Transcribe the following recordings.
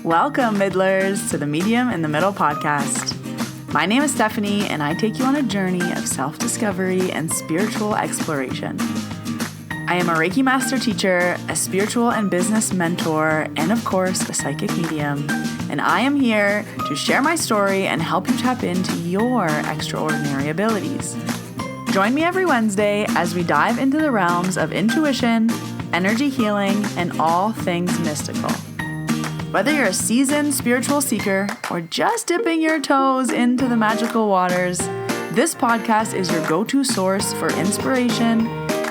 Welcome, Middlers, to the Medium in the Middle podcast. My name is Stephanie, and I take you on a journey of self-discovery and spiritual exploration. I am a Reiki master teacher, a spiritual and business mentor, and of course, a psychic medium. And I am here to share my story and help you tap into your extraordinary abilities. Join me every Wednesday as we dive into the realms of intuition, energy healing, and all things mystical. Whether you're a seasoned spiritual seeker or just dipping your toes into the magical waters, this podcast is your go-to source for inspiration,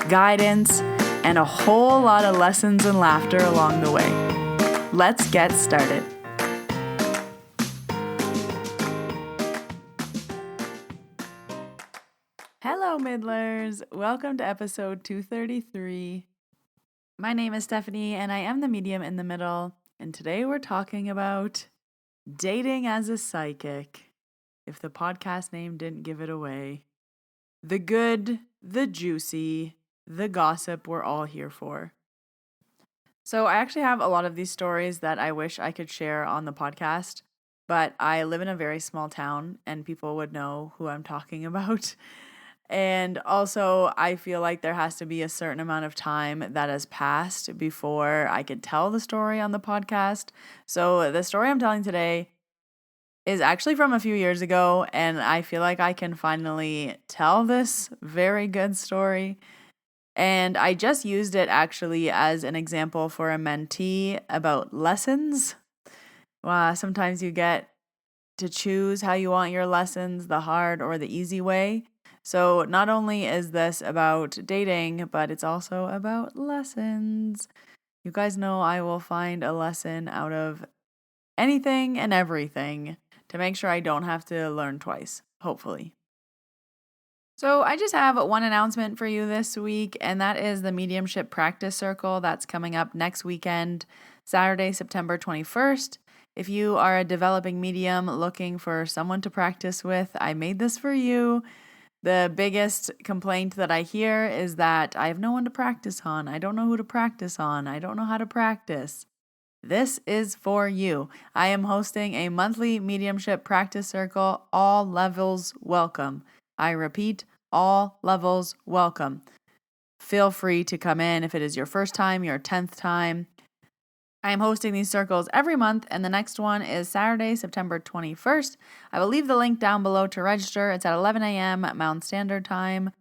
guidance, and a whole lot of lessons and laughter along the way. Let's get started. Hello, Middlers. Welcome to episode 233. My name is Stephanie, and I am the medium in the middle. And today we're talking about dating as a psychic, if the podcast name didn't give it away. The good, the juicy, the gossip we're all here for. So I actually have a lot of these stories that I wish I could share on the podcast, but I live in a very small town and people would know who I'm talking about. And also, I feel like there has to be a certain amount of time that has passed before I could tell the story on the podcast. So the story I'm telling today is actually from a few years ago, and I feel like I can finally tell this very good story. And I just used it actually as an example for a mentee about lessons. Sometimes you get to choose how you want your lessons, the hard or the easy way. So not only is this about dating, but it's also about lessons. You guys know I will find a lesson out of anything and everything to make sure I don't have to learn twice, hopefully. So I just have one announcement for you this week, and that is the Mediumship Practice Circle that's coming up next weekend, Saturday, September 21st. If you are a developing medium looking for someone to practice with, I made this for you. The biggest complaint that I hear is that I have no one to practice on. I don't know who to practice on. I don't know how to practice. This is for you. I am hosting a monthly mediumship practice circle, all levels welcome. I repeat, all levels welcome. Feel free to come in if it is your first time, your 10th time. I am hosting these circles every month, and the next one is Saturday, September 21st. I will leave the link down below to register. It's at 11 a.m. Mountain Standard Time,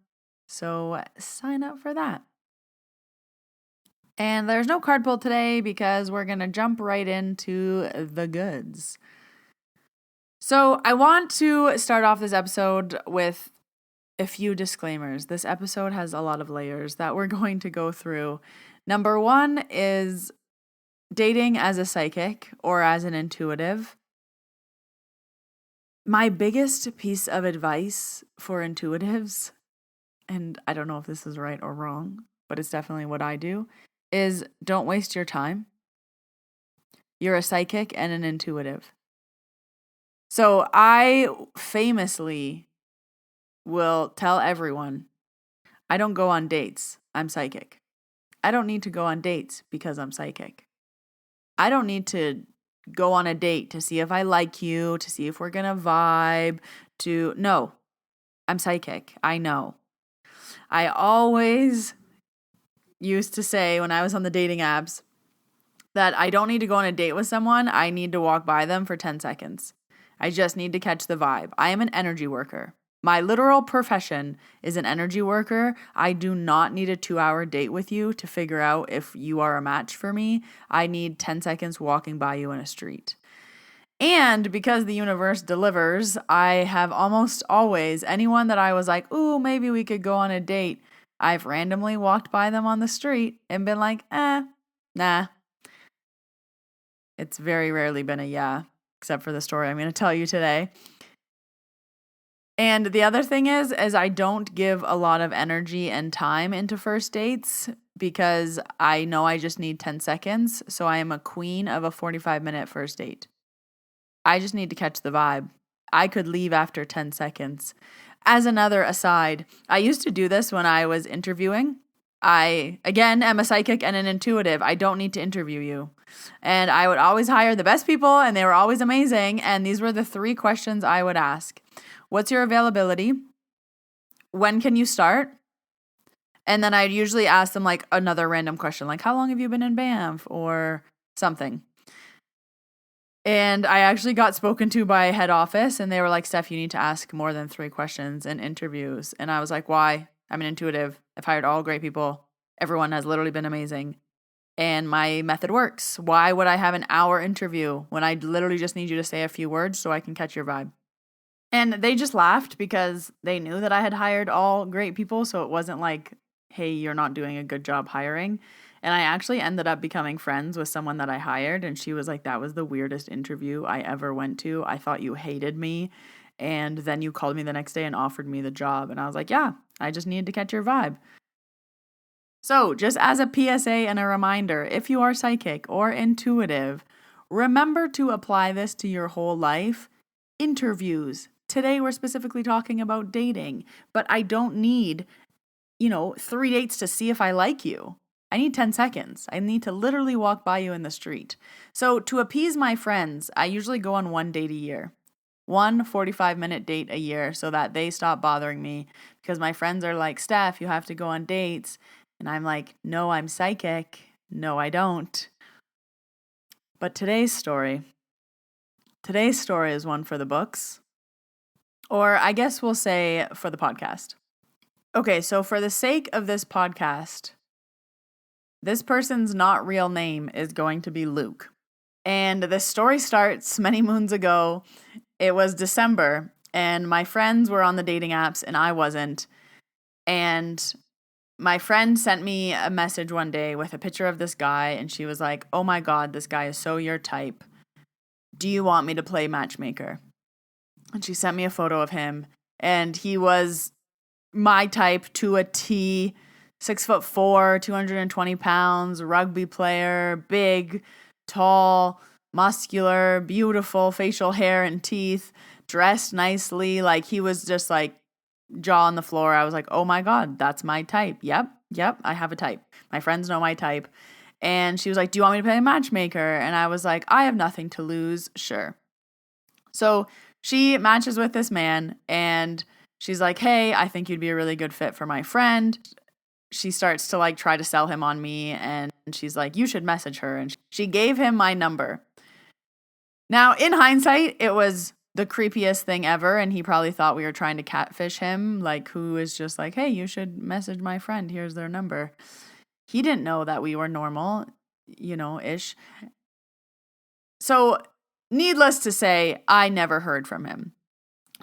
so sign up for that. And there's no card pull today because we're going to jump right into the goods. So I want to start off this episode with a few disclaimers. This episode has a lot of layers that we're going to go through. Number one is dating as a psychic or as an intuitive. My biggest piece of advice for intuitives, and I don't know if this is right or wrong, but it's definitely what I do, is don't waste your time. You're a psychic and an intuitive. So I famously will tell everyone, I don't go on dates. I'm psychic. I don't need to go on dates because I'm psychic. I don't need to go on a date to see if I like you, to see if we're going to vibe, no, I'm psychic. I know. I always used to say when I was on the dating apps that I don't need to go on a date with someone. I need to walk by them for 10 seconds. I just need to catch the vibe. I am an energy worker. My literal profession is an energy worker. I do not need a 2-hour date with you to figure out if you are a match for me. I need 10 seconds walking by you in a street. And because the universe delivers, I have almost always, anyone that I was like, ooh, maybe we could go on a date, I've randomly walked by them on the street and been like, nah. It's very rarely been a yeah, except for the story I'm going to tell you today. And the other thing is I don't give a lot of energy and time into first dates because I know I just need 10 seconds. So I am a queen of a 45-minute first date. I just need to catch the vibe. I could leave after 10 seconds. As another aside, I used to do this when I was interviewing. I, again, am a psychic and an intuitive. I don't need to interview you. And I would always hire the best people, and they were always amazing. And these were the 3 questions I would ask. What's your availability? When can you start? And then I'd usually ask them like another random question, like how long have you been in Banff or something. And I actually got spoken to by head office, and they were like, Steph, you need to ask more than 3 questions in interviews. And I was like, why? I'm an intuitive. I've hired all great people. Everyone has literally been amazing. And my method works. Why would I have an hour interview when I literally just need you to say a few words so I can catch your vibe? And they just laughed because they knew that I had hired all great people. So it wasn't like, hey, you're not doing a good job hiring. And I actually ended up becoming friends with someone that I hired. And she was like, that was the weirdest interview I ever went to. I thought you hated me. And then you called me the next day and offered me the job. And I was like, yeah, I just needed to catch your vibe. So just as a PSA and a reminder, if you are psychic or intuitive, remember to apply this to your whole life. Interviews. Today we're specifically talking about dating, but I don't need, 3 dates to see if I like you. I need 10 seconds. I need to literally walk by you in the street. So to appease my friends, I usually go on 1 date a year. 1 45-minute date a year so that they stop bothering me, because my friends are like, Steph, you have to go on dates. And I'm like, no, I'm psychic. No, I don't. But today's story is one for the books. Or I guess we'll say for the podcast. Okay, so for the sake of this podcast, this person's not real name is going to be Luke. And the story starts many moons ago. It was December, and my friends were on the dating apps, and I wasn't. And my friend sent me a message one day with a picture of this guy, and she was like, oh my God, this guy is so your type. Do you want me to play matchmaker? And she sent me a photo of him, and he was my type to a T, 6'4", 220 pounds, rugby player, big, tall, muscular, beautiful facial hair and teeth, dressed nicely. Like he was just like jaw on the floor. I was like, oh my God, that's my type. Yep, I have a type. My friends know my type. And she was like, do you want me to play a matchmaker? And I was like, I have nothing to lose. Sure. So she matches with this man, and she's like, hey, I think you'd be a really good fit for my friend. She starts to like try to sell him on me, and she's like, you should message her. And she gave him my number. Now, in hindsight, it was the creepiest thing ever, and he probably thought we were trying to catfish him, like who is just like, hey, you should message my friend, here's their number. He didn't know that we were normal, ish. So needless to say, I never heard from him.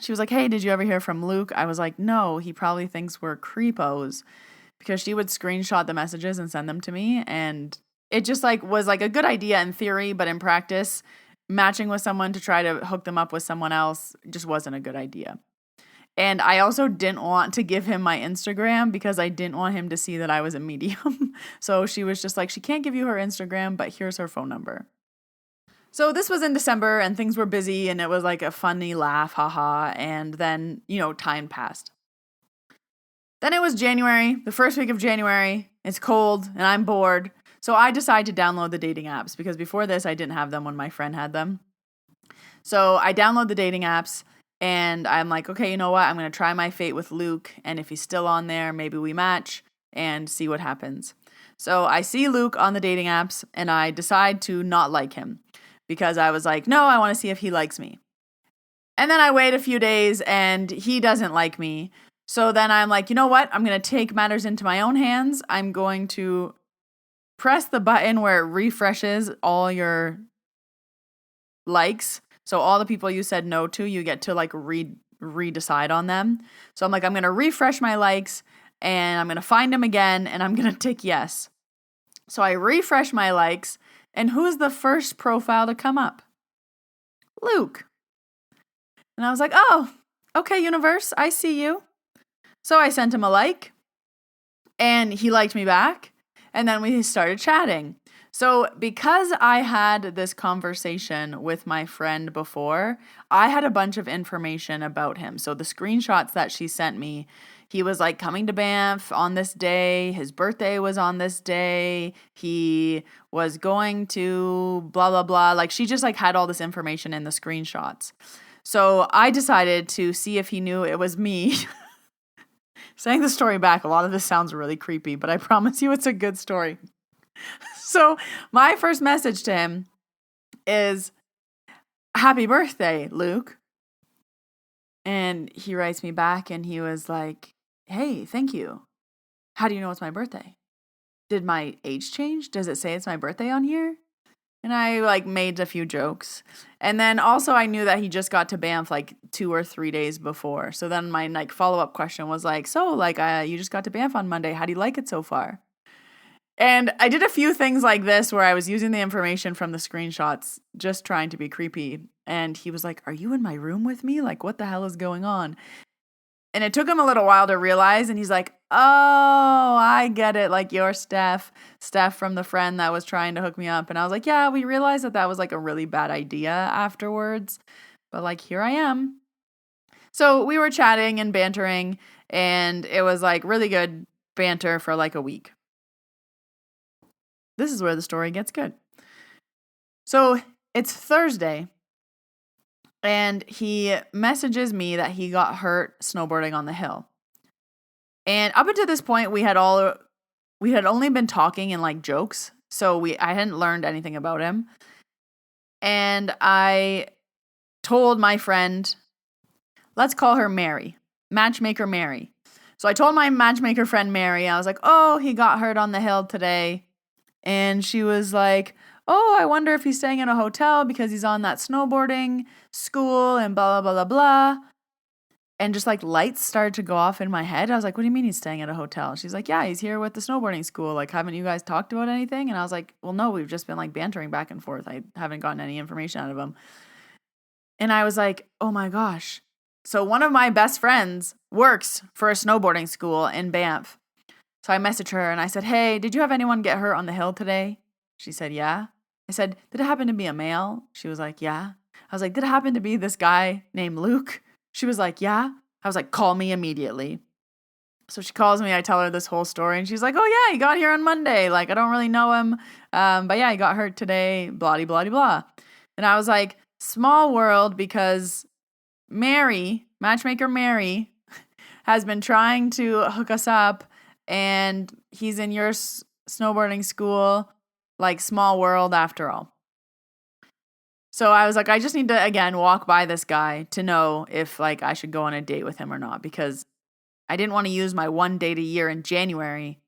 She was like, hey, did you ever hear from Luke? I was like, no, he probably thinks we're creepos, because she would screenshot the messages and send them to me. And it just like was like a good idea in theory, but in practice, matching with someone to try to hook them up with someone else just wasn't a good idea. And I also didn't want to give him my Instagram because I didn't want him to see that I was a medium. So she was just like, she can't give you her Instagram, but here's her phone number. So this was in December, and things were busy, and it was like a funny laugh, haha. And then, time passed. Then it was January, the first week of January. It's cold and I'm bored. So I decided to download the dating apps, because before this, I didn't have them when my friend had them. So I download the dating apps, and I'm like, okay, you know what? I'm going to try my fate with Luke. And if he's still on there, maybe we match and see what happens. So I see Luke on the dating apps, and I decide to not like him, because I was like, no, I want to see if he likes me. And then I wait a few days, and he doesn't like me. So then I'm like, you know what? I'm going to take matters into my own hands. I'm going to press the button where it refreshes all your likes. So all the people you said no to, you get to like redecide on them. So I'm like, I'm going to refresh my likes, and I'm going to find them again, and I'm going to tick yes. So I refresh my likes, and who's the first profile to come up? Luke. And I was like, oh, okay, universe, I see you. So I sent him a like, and he liked me back, and then we started chatting. So because I had this conversation with my friend before, I had a bunch of information about him. So the screenshots that she sent me, he was like coming to Banff on this day. His birthday was on this day. He was going to blah, blah, blah. Like she just like had all this information in the screenshots. So I decided to see if he knew it was me. Saying the story back, a lot of this sounds really creepy, but I promise you it's a good story. So my first message to him is, "Happy birthday, Luke." And he writes me back and he was like, "Hey, thank you. How do you know it's my birthday? Did my age change? Does it say it's my birthday on here?" And I like made a few jokes. And then also I knew that he just got to Banff like 2 or 3 days before. So then my like follow-up question was like, "So like you just got to Banff on Monday. How do you like it so far?" And I did a few things like this where I was using the information from the screenshots, just trying to be creepy. And he was like, "Are you in my room with me? Like, what the hell is going on?" And it took him a little while to realize. And he's like, "Oh, I get it. Like, you're Steph from the friend that was trying to hook me up." And I was like, "Yeah, we realized that was like a really bad idea afterwards. But like, here I am." So we were chatting and bantering. And it was like really good banter for like a week. This is where the story gets good. So it's Thursday, and he messages me that he got hurt snowboarding on the hill. And up until this point, we had only been talking in like jokes, so I hadn't learned anything about him. And I told my friend, let's call her Mary, matchmaker Mary. So I told my matchmaker friend Mary, I was like, "Oh, he got hurt on the hill today." And she was like, "Oh, I wonder if he's staying in a hotel because he's on that snowboarding school and blah, blah, blah, blah, blah." And just like lights started to go off in my head. I was like, "What do you mean he's staying at a hotel?" She's like, "Yeah, he's here with the snowboarding school. Like, haven't you guys talked about anything?" And I was like, "Well, no, we've just been like bantering back and forth. I haven't gotten any information out of him." And I was like, "Oh my gosh." So one of my best friends works for a snowboarding school in Banff. So I messaged her and I said, "Hey, did you have anyone get hurt on the hill today?" She said, "Yeah." I said, "Did it happen to be a male?" She was like, "Yeah." I was like, "Did it happen to be this guy named Luke?" She was like, "Yeah." I was like, "Call me immediately." So she calls me, I tell her this whole story, and she's like, "Oh yeah, he got here on Monday. Like, I don't really know him. But yeah, he got hurt today, blah, blah, blah." And I was like, small world, because Mary, matchmaker Mary, has been trying to hook us up, and he's in your snowboarding school. Like, small world after all. So I was like, I just need to, again, walk by this guy to know if, like, I should go on a date with him or not, because I didn't want to use my one date a year in January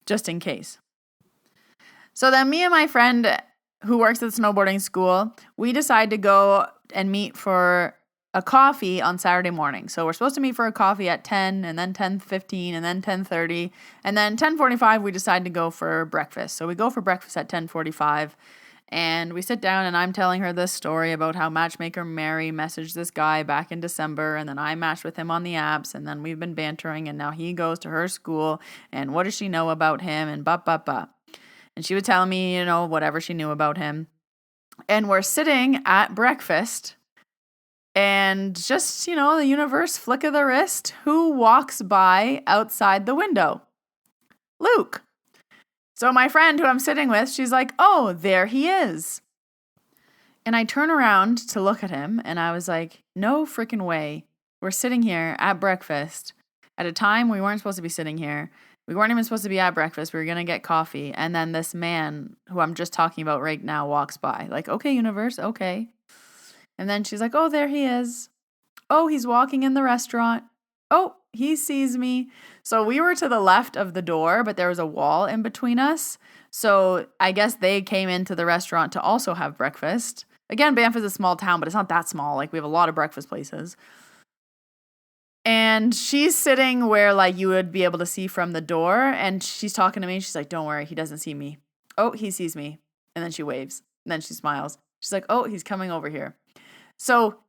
just in case. So then me and my friend who works at the snowboarding school, we decide to go and meet for a coffee on Saturday morning. So we're supposed to meet for a coffee at 10, and then 10:15, and then 10:30, and then 10:45 we decide to go for breakfast. So we go for breakfast at 10:45, and we sit down, and I'm telling her this story about how matchmaker Mary messaged this guy back in December, and then I matched with him on the apps, and then we've been bantering, and now he goes to her school, and what does she know about him, and ba. And she would tell me, whatever she knew about him. And we're sitting at breakfast, and just, the universe, flick of the wrist, who walks by outside the window? Luke. So my friend who I'm sitting with, she's like, "Oh, there he is." And I turn around to look at him, and I was like, no freaking way. We're sitting here at breakfast at a time we weren't supposed to be sitting here. We weren't even supposed to be at breakfast. We were going to get coffee. And then this man who I'm just talking about right now walks by. Like, okay, universe, okay. And then she's like, "Oh, there he is. Oh, he's walking in the restaurant. Oh, he sees me." So we were to the left of the door, but there was a wall in between us. So I guess they came into the restaurant to also have breakfast. Again, Banff is a small town, but it's not that small. Like, we have a lot of breakfast places. And she's sitting where, like, you would be able to see from the door. And she's talking to me. She's like, "Don't worry, he doesn't see me." Oh, he sees me. And then she waves. And then she smiles. She's like, "Oh, he's coming over here." So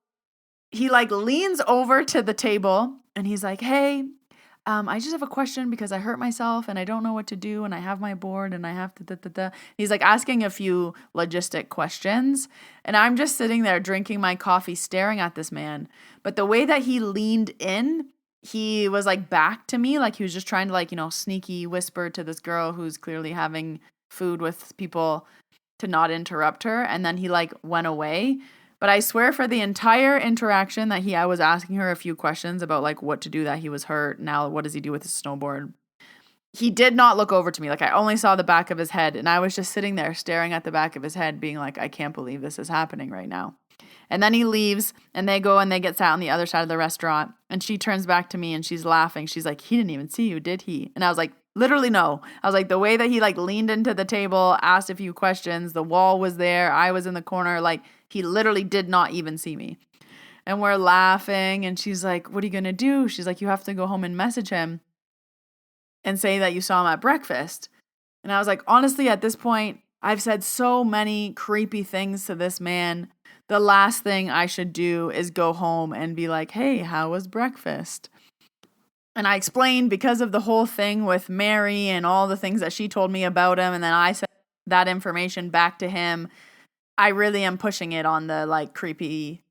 he like leans over to the table and he's like, "Hey, I just have a question because I hurt myself and I don't know what to do and I have my board and I have to He's like asking a few logistic questions, and I'm just sitting there drinking my coffee staring at this man. But the way that he leaned in he was like back to me. Like he was just trying to like, sneaky whisper to this girl who's clearly having food with people to not interrupt her. And then he like went away. But I swear for the entire interaction that I was asking her a few questions about like what to do, that he was hurt. Now, what does he do with his snowboard? He did not look over to me. Like I only saw the back of his head, and I was just sitting there staring at the back of his head being like, I can't believe this is happening right now. And then he leaves and they go and they get sat on the other side of the restaurant, and she turns back to me and she's laughing. She's like, he didn't even see you, did he? And I was like, literally no. I was like, the way that he like leaned into the table, asked a few questions, the wall was there, I was in the corner, like he literally did not even see me. And we're laughing and she's like, what are you going to do? She's like, you have to go home and message him and say that you saw him at breakfast. And I was like, honestly, at this point, I've said so many creepy things to this man. The last thing I should do is go home and be like, hey, how was breakfast? And I explained because of the whole thing with Mary and all the things that she told me about him. And then I said that information back to him. I really am pushing it on the like creepy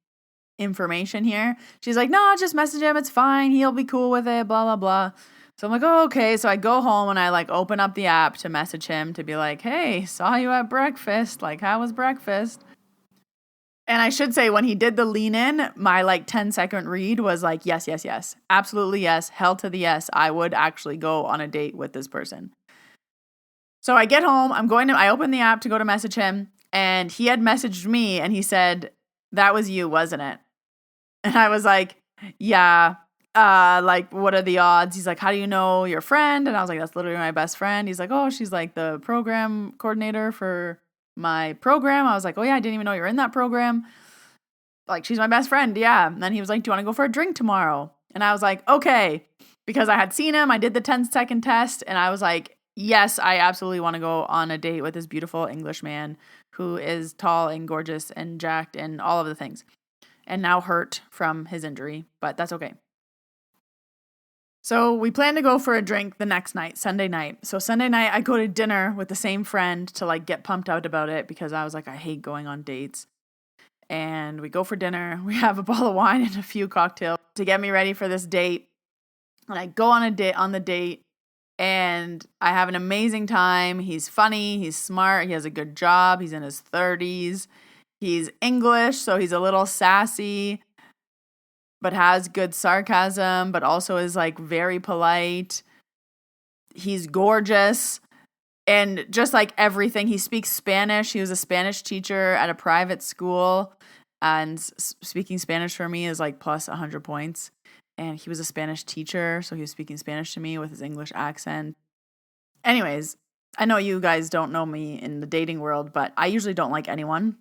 information here. She's like, no, just message him. It's fine. He'll be cool with it, blah, blah, blah. So I'm like, oh, okay. So I go home and I like open up the app to message him to be like, hey, saw you at breakfast. Like, how was breakfast? And I should say, when he did the lean in, my like 10-second read was like, yes, yes, yes. Absolutely yes. Hell to the yes. I would actually go on a date with this person. So I get home. I open the app to go to message him. And he had messaged me and he said, that was you, wasn't it? And I was like, yeah. Like, what are the odds? He's like, how do you know your friend? And I was like, that's literally my best friend. He's like, oh, she's like the program coordinator for my program. I was like, oh yeah, I didn't even know you were in that program. Like, she's my best friend. Yeah. And then he was like, do you want to go for a drink tomorrow? And I was like, okay, because I had seen him. I did the 10-second test and I was like, yes, I absolutely want to go on a date with this beautiful English man who is tall and gorgeous and jacked and all of the things, and now hurt from his injury, but that's okay. So we plan to go for a drink the next night, Sunday night. So Sunday night, I go to dinner with the same friend to like get pumped out about it because I was like, I hate going on dates. And we go for dinner. We have a bottle of wine and a few cocktails to get me ready for this date. And I go on the date and I have an amazing time. He's funny. He's smart. He has a good job. He's in his 30s. He's English, so he's a little sassy, but has good sarcasm, but also is like very polite. He's gorgeous. And just like everything, he speaks Spanish. He was a Spanish teacher at a private school. And speaking Spanish for me is like plus 100 points. And he was a Spanish teacher, so he was speaking Spanish to me with his English accent. Anyways, I know you guys don't know me in the dating world, but I usually don't like anyone.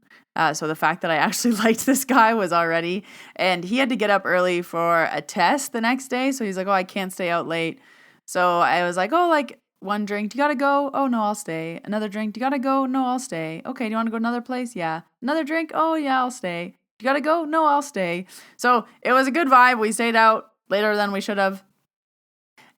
So the fact that I actually liked this guy was already, and he had to get up early for a test the next day. So he's like, oh, I can't stay out late. So I was like, oh, like one drink, do you gotta go? Oh, no, I'll stay. Another drink, do you gotta go? No, I'll stay. Okay, do you want to go to another place? Yeah. Another drink? Oh, yeah, I'll stay. You gotta go? No, I'll stay. So it was a good vibe. We stayed out later than we should have.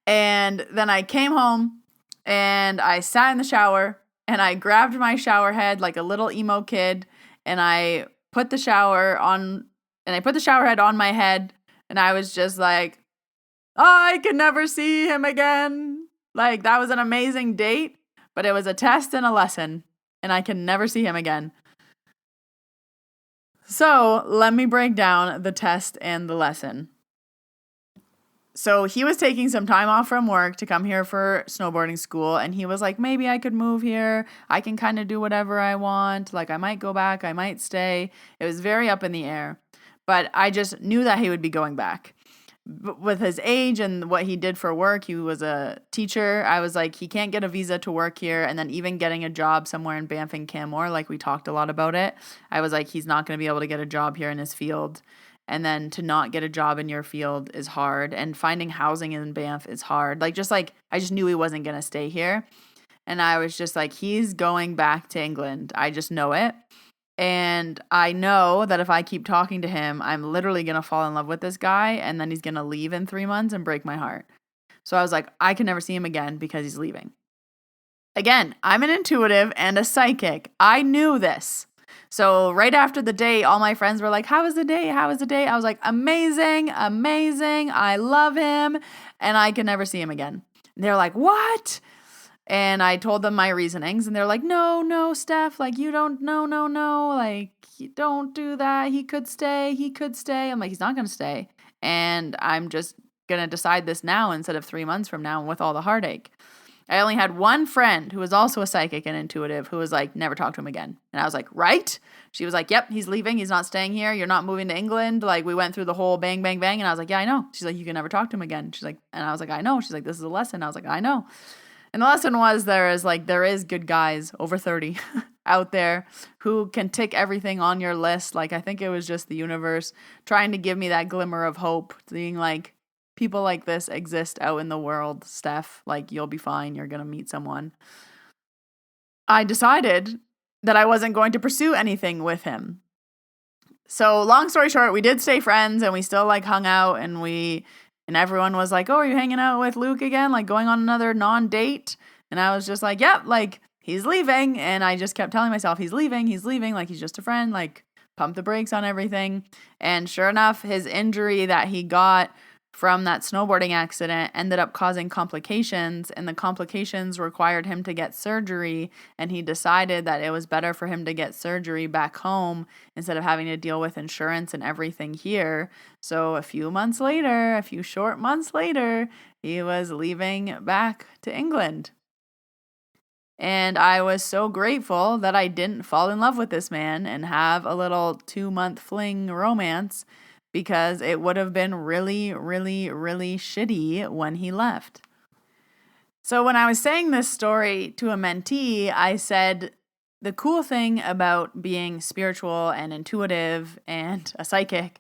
And then I came home and I sat in the shower and I grabbed my shower head like a little emo kid and I put the shower head on my head and I was just like, I can never see him again. Like, that was an amazing date, but it was a test and a lesson and I can never see him again. So let me break down the test and the lesson. So he was taking some time off from work to come here for snowboarding school. And he was like, maybe I could move here. I can kind of do whatever I want. Like, I might go back. I might stay. It was very up in the air. But I just knew that he would be going back. But with his age and what he did for work, he was a teacher. I was like, he can't get a visa to work here. And then even getting a job somewhere in Banff and Canmore, like we talked a lot about it. I was like, he's not going to be able to get a job here in his field. And then to not get a job in your field is hard. And finding housing in Banff is hard. I just knew he wasn't going to stay here. And I was just like, he's going back to England. I just know it. And I know that if I keep talking to him, I'm literally going to fall in love with this guy. And then he's going to leave in 3 months and break my heart. So I was like, I can never see him again because he's leaving. Again, I'm an intuitive and a psychic. I knew this. So right after the date, all my friends were like, how was the date? How was the date? I was like, amazing, amazing. I love him and I can never see him again. And they're like, what? And I told them my reasonings and they're like, no, Steph, like you don't, no, like you don't do that. He could stay. I'm like, he's not going to stay. And I'm just going to decide this now instead of 3 months from now with all the heartache. I only had one friend who was also a psychic and intuitive who was like, never talk to him again. And I was like, right? She was like, yep, he's leaving. He's not staying here. You're not moving to England. Like we went through the whole bang, bang, bang. And I was like, yeah, I know. She's like, you can never talk to him again. She's like, and I was like, I know. She's like, this is a lesson. I was like, I know. And the lesson was there is good guys over 30 out there who can tick everything on your list. Like I think it was just the universe trying to give me that glimmer of hope, being like, people like this exist out in the world, Steph. Like, you'll be fine. You're going to meet someone. I decided that I wasn't going to pursue anything with him. So, long story short, we did stay friends and we still like hung out and everyone was like, oh, are you hanging out with Luke again? Like going on another non-date? And I was just like, yep, like he's leaving. And I just kept telling myself, he's leaving. Like he's just a friend, like pump the brakes on everything. And sure enough, his injury that he got from that snowboarding accident ended up causing complications, and the complications required him to get surgery, and he decided that it was better for him to get surgery back home instead of having to deal with insurance and everything here. So a few short months later, he was leaving back to England. And I was so grateful that I didn't fall in love with this man and have a little 2-month fling romance, because it would have been really, really, really shitty when he left. So when I was saying this story to a mentee, I said, the cool thing about being spiritual and intuitive and a psychic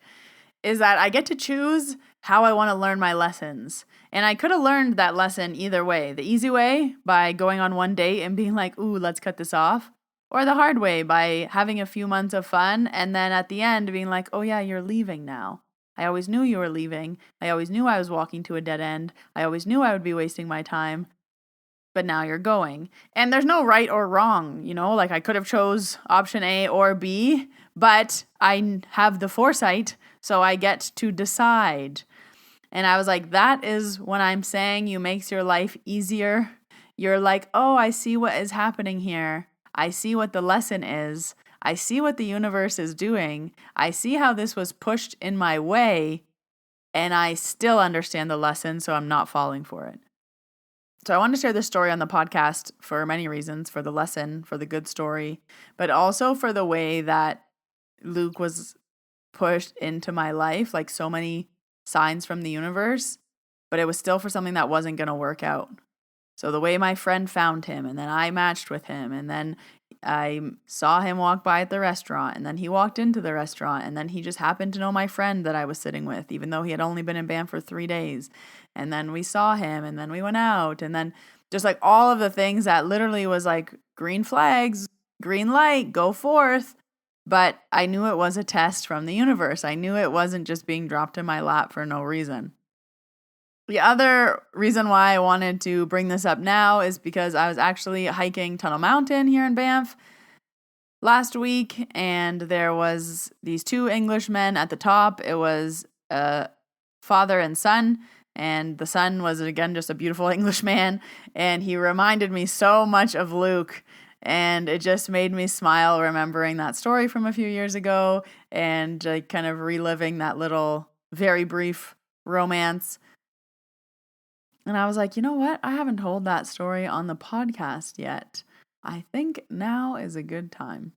is that I get to choose how I want to learn my lessons. And I could have learned that lesson either way. The easy way, by going on one date and being like, ooh, let's cut this off. Or the hard way, by having a few months of fun and then at the end being like, oh yeah, you're leaving now. I always knew you were leaving. I always knew I was walking to a dead end. I always knew I would be wasting my time. But now you're going. And there's no right or wrong, like I could have chose option A or B, but I have the foresight, so I get to decide. And I was like, that is when I'm saying you makes your life easier. You're like, oh, I see what is happening here. I see what the lesson is. I see what the universe is doing. I see how this was pushed in my way, and I still understand the lesson, so I'm not falling for it. So I want to share this story on the podcast for many reasons, for the lesson, for the good story, but also for the way that Luke was pushed into my life, like so many signs from the universe, but it was still for something that wasn't going to work out. So the way my friend found him, and then I matched with him, and then I saw him walk by at the restaurant, and then he walked into the restaurant, and then he just happened to know my friend that I was sitting with, even though he had only been in Banff for 3 days. And then we saw him, and then we went out, and then just like all of the things that literally was like green flags, green light, go forth. But I knew it was a test from the universe. I knew it wasn't just being dropped in my lap for no reason. The other reason why I wanted to bring this up now is because I was actually hiking Tunnel Mountain here in Banff last week, and there was these 2 Englishmen at the top. It was a father and son, and the son was, again, just a beautiful Englishman, and he reminded me so much of Luke, and it just made me smile remembering that story from a few years ago and kind of reliving that little very brief romance. And I was like, you know what? I haven't told that story on the podcast yet. I think now is a good time.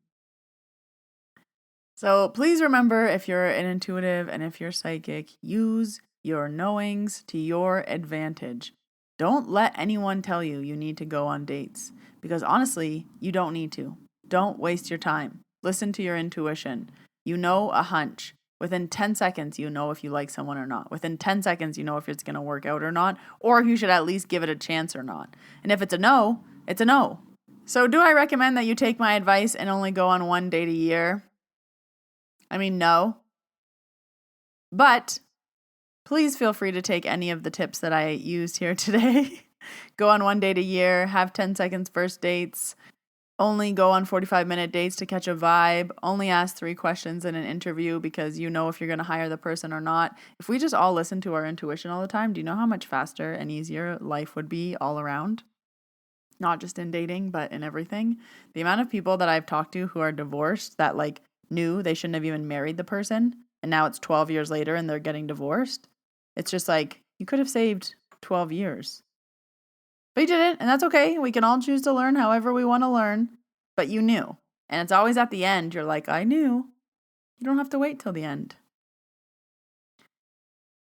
So please remember, if you're an intuitive and if you're psychic, use your knowings to your advantage. Don't let anyone tell you you need to go on dates, because honestly, you don't need to. Don't waste your time. Listen to your intuition. You know a hunch. Within 10 seconds, you know if you like someone or not. Within 10 seconds, you know if it's going to work out or not, or if you should at least give it a chance or not. And if it's a no, it's a no. So do I recommend that you take my advice and only go on 1 date a year? I mean, no. But please feel free to take any of the tips that I used here today. Go on 1 date a year, have 10 seconds first dates, only go on 45-minute dates to catch a vibe, only ask 3 questions in an interview because you know if you're going to hire the person or not. If we just all listen to our intuition all the time, do you know how much faster and easier life would be all around? Not just in dating, but in everything. The amount of people that I've talked to who are divorced that like knew they shouldn't have even married the person, and now it's 12 years later and they're getting divorced. It's just like, you could have saved 12 years. But you didn't, and that's okay. We can all choose to learn however we want to learn, but you knew. And it's always at the end, you're like, I knew. You don't have to wait till the end.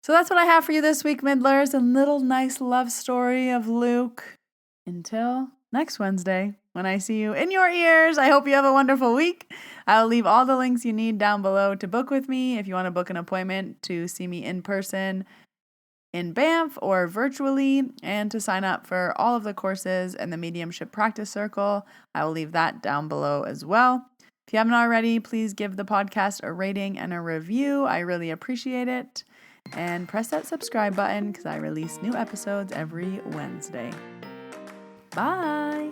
So that's what I have for you this week, Midlers, a little nice love story of Luke. Until next Wednesday, when I see you in your ears, I hope you have a wonderful week. I'll leave all the links you need down below to book with me if you want to book an appointment to see me in person in Banff or virtually, and to sign up for all of the courses in the Mediumship Practice Circle. I will leave that down below as well. If you haven't already, please give the podcast a rating and a review. I really appreciate it. And press that subscribe button because I release new episodes every Wednesday. Bye!